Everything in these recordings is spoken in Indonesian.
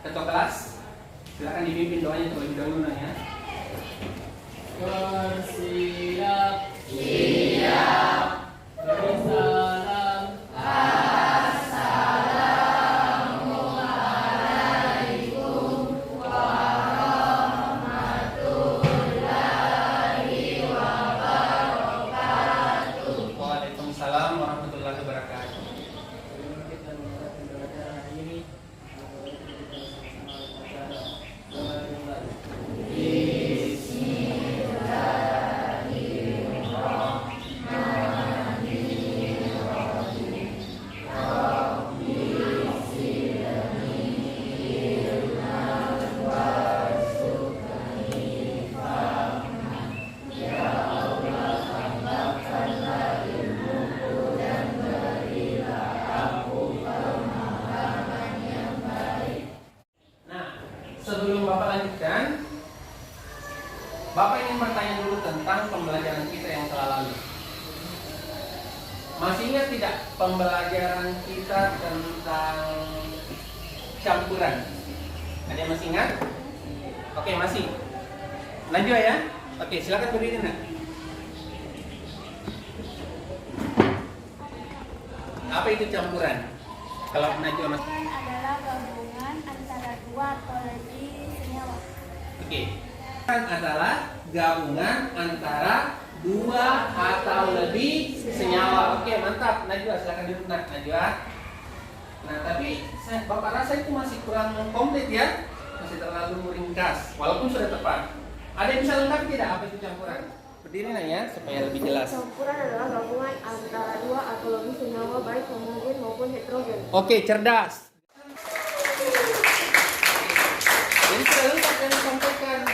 Ketua kelas, silakan dipimpin doanya terlebih dahulu ya. Bersiap. Siap. Beri salam. Assalamualaikum warahmatullahi wabarakatuh. Waalaikumsalam warahmatullahi wabarakatuh. Sebelum Bapak lanjutkan, Bapak ingin bertanya dulu tentang pembelajaran kita yang telah lalu. Masih ingat tidak pembelajaran kita tentang campuran? Ada yang masih ingat? Oke, masih. Lanjut ya. Oke, silakan berdiri nak. Apa itu campuran? Kalau Najwa masih. Adalah gabungan antara dua atau lebih senyawa. Oke. Adalah gabungan antara dua atau lebih senyawa. Oke, mantap. Najwa, silakan duduk nak. Najwa. Nah, tapi Bapak rasa itu masih kurang komplit ya. Masih terlalu ringkas. Walaupun sudah tepat. Ada yang bisa lengkap tidak apa itu campuran? Berdiri nak ya, supaya lebih jelas. Campuran adalah gabungan antara dua atau lebih senyawa baik homogen maupun heterogen. Oke, cerdas. Jadi sudah lengkap yang disampaikan.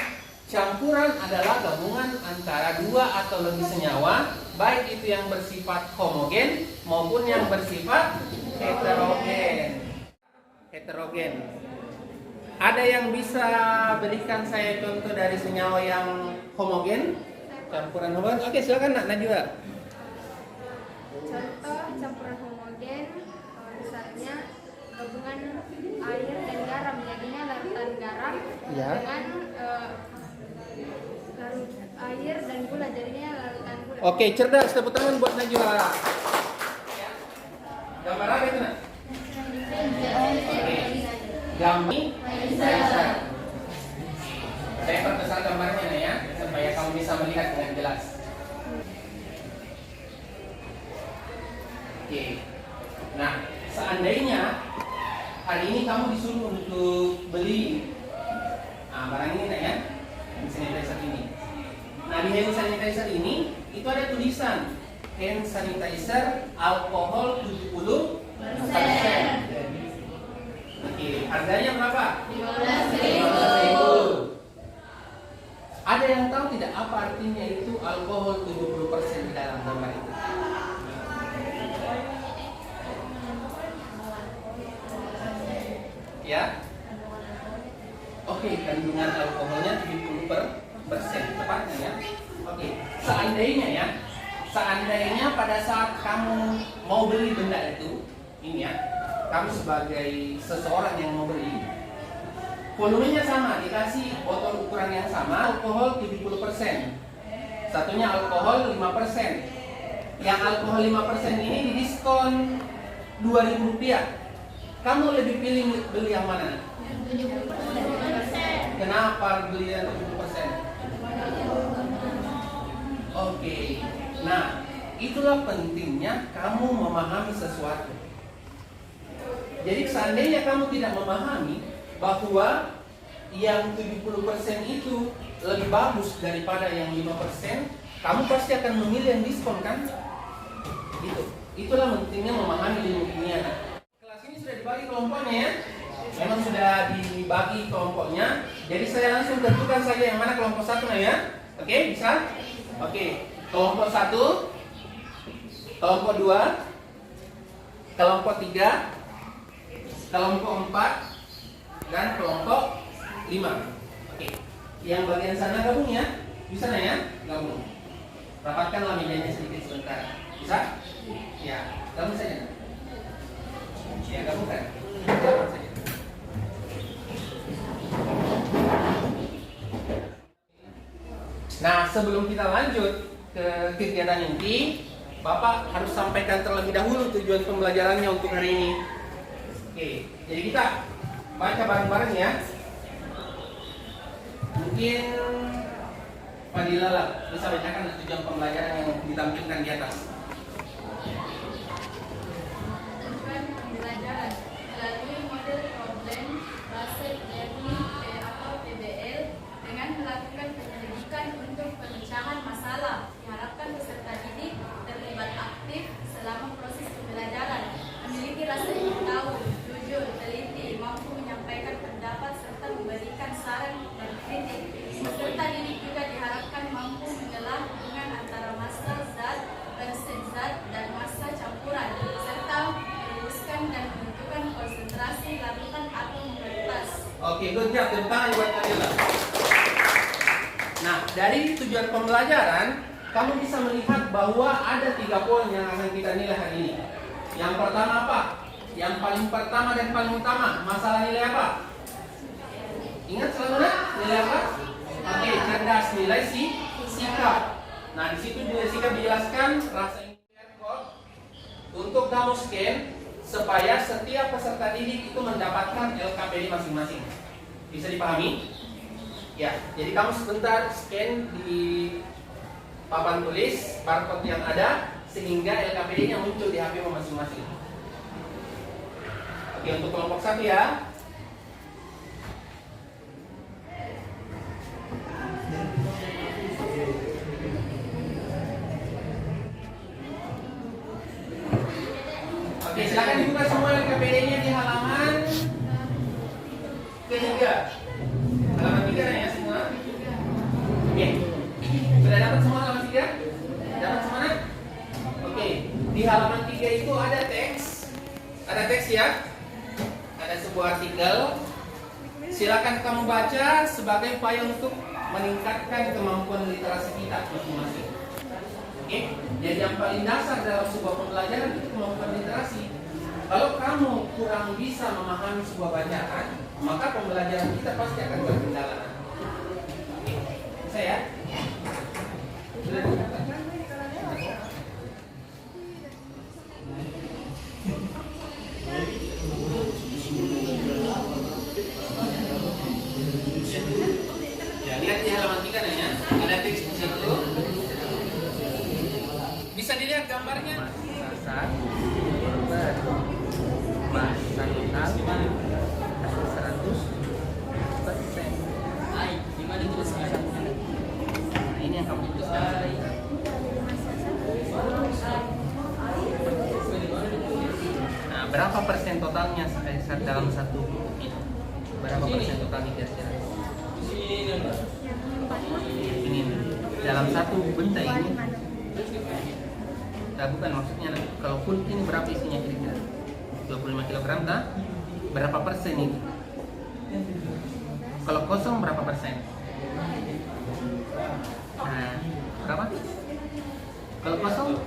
Campuran adalah gabungan antara dua atau lebih senyawa, baik itu yang bersifat homogen maupun yang bersifat heterogen. Ada yang bisa berikan saya contoh dari senyawa yang homogen? Campuran homogen. Oke, silakan nak Najwa. Contoh campuran homogen misalnya gabungan air dan garam, jadinya larutan garam Ya. dengan larut air dan gula, jadinya larutan gula. Oke, cerdas. Tepuk tangan buat Najwa. Gambar apa itu nak? Gambar. Saya perbesar gambarnya nih ya, supaya kamu bisa melihat dengan jelas. Oke. Nah, seandainya hari ini kamu disuruh untuk beli barang ini nih ya, hand sanitizer ini. Nah, di hand sanitizer ini itu ada tulisan hand sanitizer alkohol 70%. Oke, harganya berapa? 15.000. Ada yang tahu tidak apa artinya itu alkohol 70% di dalam gambar itu? Ya? Oke, kandungan alkoholnya 70% tepatnya ya. Oke, seandainya pada saat kamu mau beli benda itu, ini ya, kamu sebagai seseorang yang mau beli, volumenya sama, dikasih botol ukuran yang sama, alkohol 70%. Satunya alkohol 5%. Yang alkohol 5% ini didiskon Rp2.000. Kamu lebih pilih beli yang mana? 70%. Kenapa beli yang 70%? Oke. Nah, itulah pentingnya kamu memahami sesuatu. Jadi seandainya kamu tidak memahami bahwa yang 70% itu lebih bagus daripada yang 5%, kamu pasti akan memilih yang diskon kan? Itulah pentingnya memahami ilmu kimia. Kelas ini sudah dibagi kelompoknya ya. Memang sudah dibagi kelompoknya. Jadi saya langsung tentukan saja yang mana kelompok satu ya. Oke, bisa? Oke, kelompok 1, kelompok 2, kelompok 3, kelompok 4, dan kelompok 5. Oke. Yang bagian sana gabung ya? Bisa ya? Gabung. Rapatkanlah mejanya sedikit sebentar. Bisa? Ya, gabung saja. Ya, gabungkan. Rapat saja. Nah, sebelum kita lanjut ke kegiatan inti, Bapak harus sampaikan terlebih dahulu tujuan pembelajarannya untuk hari ini. Oke, jadi kita baca bareng-bareng ya. Mungkin Pak Dilala bisa bacakan tujuan pembelajaran yang ditampilkan di atas. Tujuan pembelajaran melalui model problem Russell Learning atau PBL dengan melakukan penyelidikan untuk pemecahan masalah. Diharapkan peserta didik terlibat aktif selama proses pembelajaran, memiliki rasa ingin tahu, jujur, teliti, mampu menyampaikan pendapat serta memberikan saran dan kritik. Peserta didik juga diharapkan mampu mengelola hubungan antara massa zat, persent zat, dan massa campuran, serta merumuskan dan menentukan konsentrasi larutan atau mayoritas. Oke, good job. Tepuk tangan buat Nadila. Nah, dari tujuan pembelajaran, kamu bisa melihat bahwa ada 3 poin yang akan kita nilai hari ini. Yang pertama apa? Yang paling pertama dan paling utama, masalah nilai apa? Ingat selalu nilai apa? Oke, cerdas, nilai sikap. Nah, di situ nilai sikap dijelaskan rasa ingin code untuk kamu scan supaya setiap peserta didik itu mendapatkan LKPD masing-masing. Bisa dipahami? Ya, jadi kamu sebentar scan di papan tulis barcode yang ada sehingga LKPD-nya muncul di HP masing-masing. Oke, untuk kelompok 1 ya. Oke, silakan dibuka semua LKPD-nya di halaman ketiga. Halaman 3 ya semua. Oke. Sudah dapat semua halaman 3? Dapat semua? Oke. Di halaman 3 itu ada teks. Ada teks ya. Ada sebuah artikel. Silakan kamu baca sebagai upaya untuk meningkatkan kemampuan literasi kita masing-masing. Oke, jadi yang paling dasar dalam sebuah pembelajaran itu kemampuan literasi. Kalau kamu kurang bisa memahami sebuah bacaan, maka pembelajaran kita pasti akan terkendala. Oke, bisa ya? Ya, lihat di halaman 3 ya. Ada teks di situ. Bisa dilihat gambarnya. Masa total 100%. Di mana dituliskan? Nah, ini yang kamu tuliskan. Nah, berapa persen totalnya dalam satu buku itu? Berapa persen totalnya kira-kira? Ini dalam satu benda ini. Nah, bukan maksudnya kalau full ini berapa isinya kira-kira? 25 kg dah? Berapa persen itu? Kalau kosong berapa persen? Nah, berapa? Kalau kosong?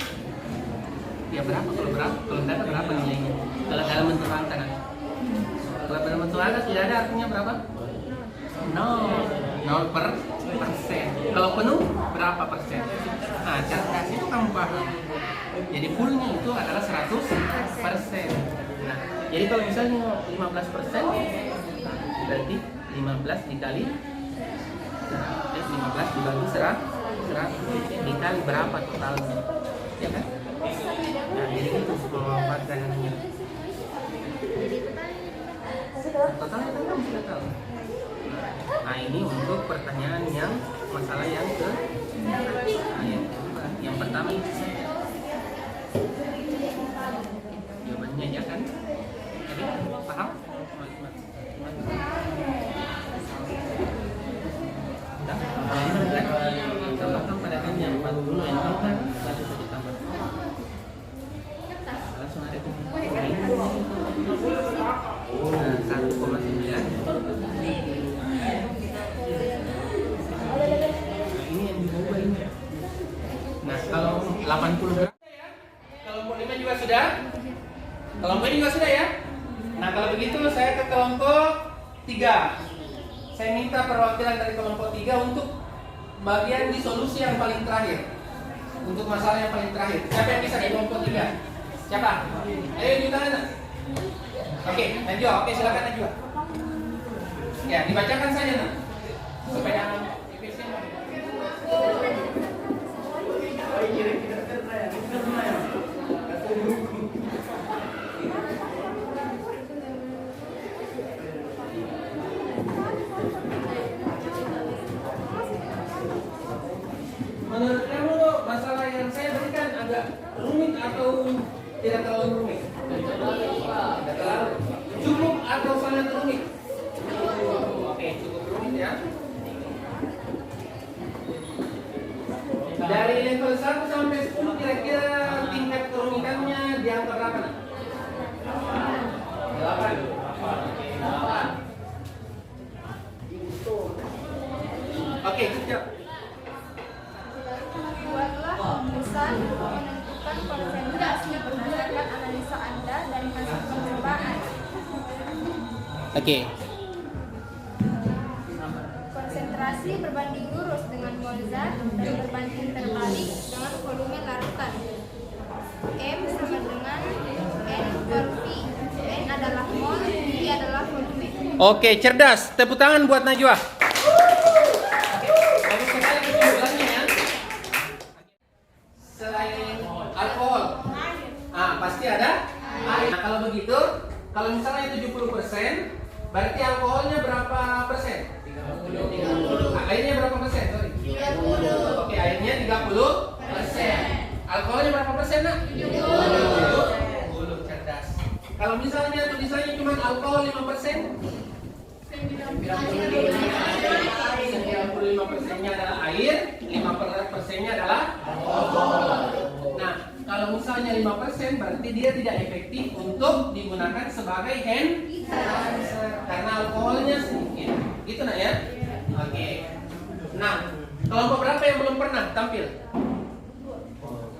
Ya berapa? Kalau tidak ada berapa nilainya? Kalau dalam bentuk angka nanti. Kalau dalam bentuk angka tidak ada artinya berapa? 0 persen. Kalau penuh berapa persen? Nah, cerdas itu kamu paham. Jadi fullnya itu adalah 100%. Nah, jadi kalau misalnya 15%, berarti 15 dikali 15 dibagi 100 dikali berapa totalnya, ya kan? Nah, jadi itu memanfaatkan hanya totalnya kan kamu sudah tahu. Nah, ini untuk pertanyaan yang masalah yang ke yang pertama itu jawabannya ya kan? Jadi paham? Tambahkan pada kan yang 40 yang kan lalu bisa ditambah. Langsung ada itu. Nah, 1,9. Ini yang diubah ini. Nah, kalau 80 gram kelompok 5 juga sudah? Kelompok ini juga sudah ya? Nah, kalau begitu saya ke kelompok 3. Saya minta perwakilan dari kelompok 3 untuk bagian di solusi yang paling terakhir. Untuk masalah yang paling terakhir. Siapa yang bisa di kelompok 3? Siapa? Ayo di tangan. Oke, Najwa. Oke, silakan Najwa. Ya, dibacakan saja nak. Supaya efisien. Menurut kamu masalah yang saya berikan agak rumit atau tidak terlalu rumit? Tidak terlalu. Cukup atau sangat rumit? Oke, cukup rumit ya. Dari level 1 sampai 10 kira-kira tingkat kerumitannya di angka berapa? 8. Oke, siap. Buatlah rumusan menentukan konsentrasi berdasarkan analisa Anda dari hasil percobaan. Oke. Konsentrasi berbanding lurus dengan mol zat dan berbanding terbalik dengan volume larutan. M sama dengan N per V. N adalah mol, V adalah volume. Oke, cerdas. Tepuk tangan buat Najwa. Bagus sekali kesimpulannya ya. Selain alkohol, pasti ada air. Nah, kalau begitu, kalau misalnya 70%, berarti alkoholnya berapa persen? 30. Airnya berapa persen? Sorry. 30. Oke, airnya 30%. Alkoholnya berapa persen, nak? 70. Cerdas. Kalau misalnya tulisannya cuma alkohol 5%, 95%-nya adalah air, 5%-nya adalah alkohol. Nah, kalau misalnya 5% berarti dia tidak efektif untuk digunakan sebagai hand sanitizer karena alkoholnya sedikit. Gitu nak ya? Oke. Nah, kelompok berapa yang belum pernah tampil?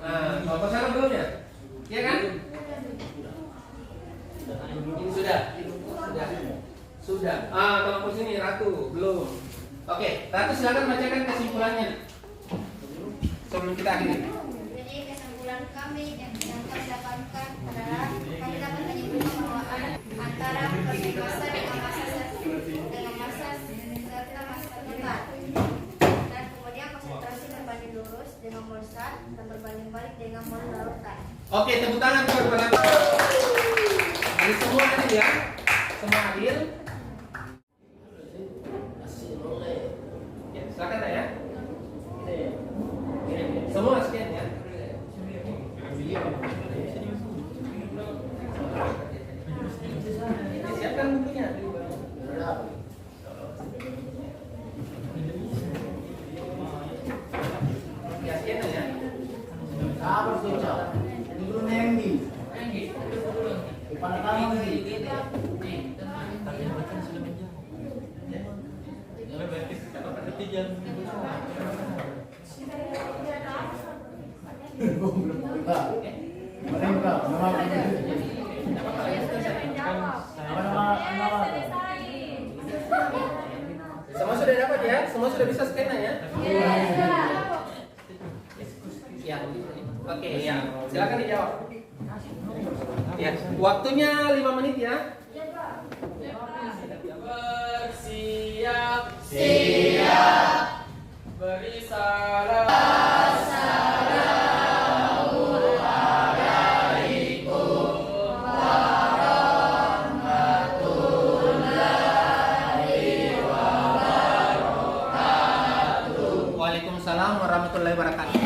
Nah, kelompok sana belum ya? Iya kan? Sudah. Kelompok sini Ratu belum. Oke, Ratu silakan bacakan kesimpulannya sebelum kita akhiri. Jadi kesimpulan kami yang kami dapatkan adalah kami dapat menyimpulkan bahwa antara proses massa dengan massa serta massa tertular, dan kemudian konsentrasi berbanding lurus dengan mol zat dan berbanding balik dengan mol larutan. Oke, tepuk tangan buat Ratu. Ini semua adil ya, semua adil. Ya, silakan ya. Semua sekian ya. Siapkan bukunya. Ya, sekian ya. Semua sudah dapat ya? Semua sudah bisa scan ya? Ya. Oke, ya. Silakan dijawab. Ya, waktunya 5 menit ya. Bersiap, siap, beri salam. Waalaikumsalam warahmatullahi wabarakatuh.